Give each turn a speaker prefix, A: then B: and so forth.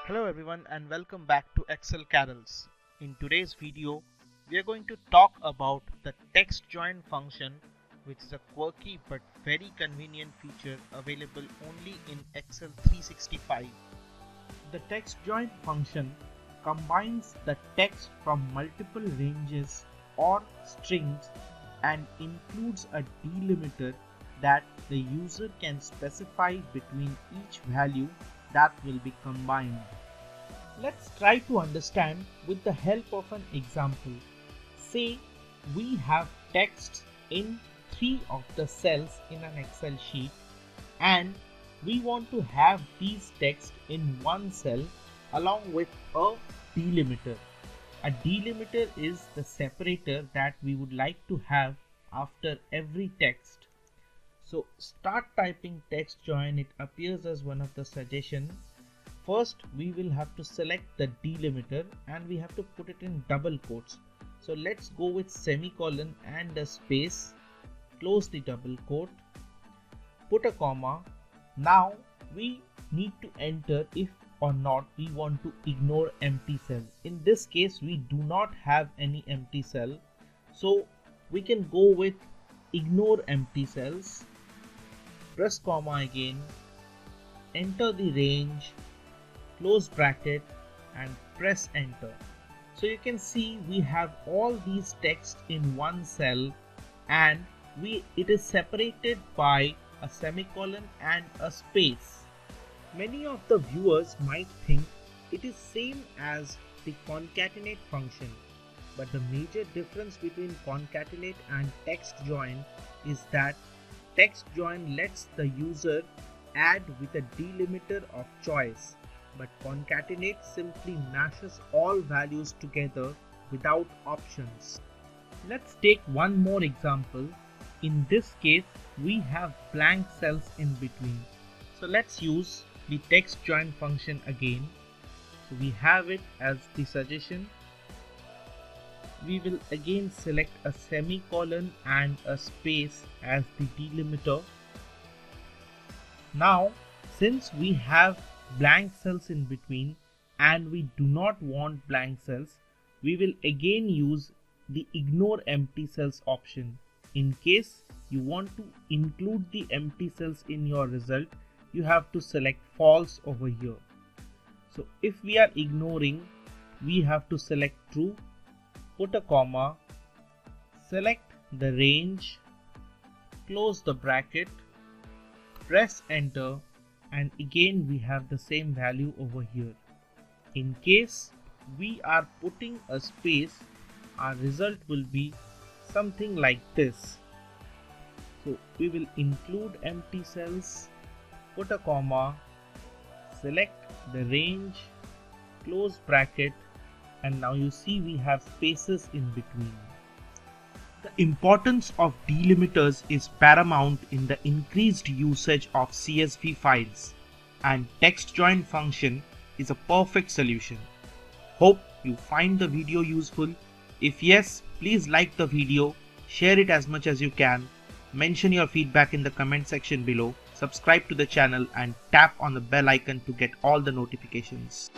A: Hello everyone and welcome back to Excel Carols. In today's video, we are going to talk about the Textjoin function, which is a quirky but very convenient feature available only in Excel 365. The Textjoin function combines the text from multiple ranges or strings and includes a delimiter that the user can specify between each value that will be combined. Let's try to understand with the help of an example. Say we have text in 3 of the cells in an Excel sheet and we want to have these text in one cell along with a delimiter. A delimiter is the separator that we would like to have after every text. So start typing Textjoin, it appears as one of the suggestions. First, we will have to select the delimiter and we have to put it in double quotes. So let's go with semicolon and a space, close the double quote, put a comma. Now we need to enter if or not we want to ignore empty cell. In this case, we do not have any empty cell. So we can go with ignore empty cells, press comma again, enter the range, close bracket and press enter. So you can see we have all these text in one cell and it is separated by a semicolon and a space. Many of the viewers might think it is same as the concatenate function, but the major difference between concatenate and Textjoin is that Textjoin lets the user add with a delimiter of choice, but concatenate simply mashes all values together without options. Let's take one more example. In this case, we have blank cells in between. So let's use the Textjoin function again. So we have it as the suggestion. We will again select a semicolon and a space as the delimiter. Now, since we have blank cells in between and we do not want blank cells, we will again use the ignore empty cells option. In case you want to include the empty cells in your result, you have to select false over here. So if we are ignoring, we have to select true, put a comma, select the range, close the bracket, press enter, and again we have the same value over here. In case we are putting a space, our result will be something like this. So we will include empty cells, put a comma, select the range, close bracket, and now you see we have spaces in between. The importance of delimiters is paramount in the increased usage of CSV files, and Textjoin function is a perfect solution. Hope you find the video useful. If yes, please like the video, share it as much as you can, mention your feedback in the comment section below, subscribe to the channel and tap on the bell icon to get all the notifications.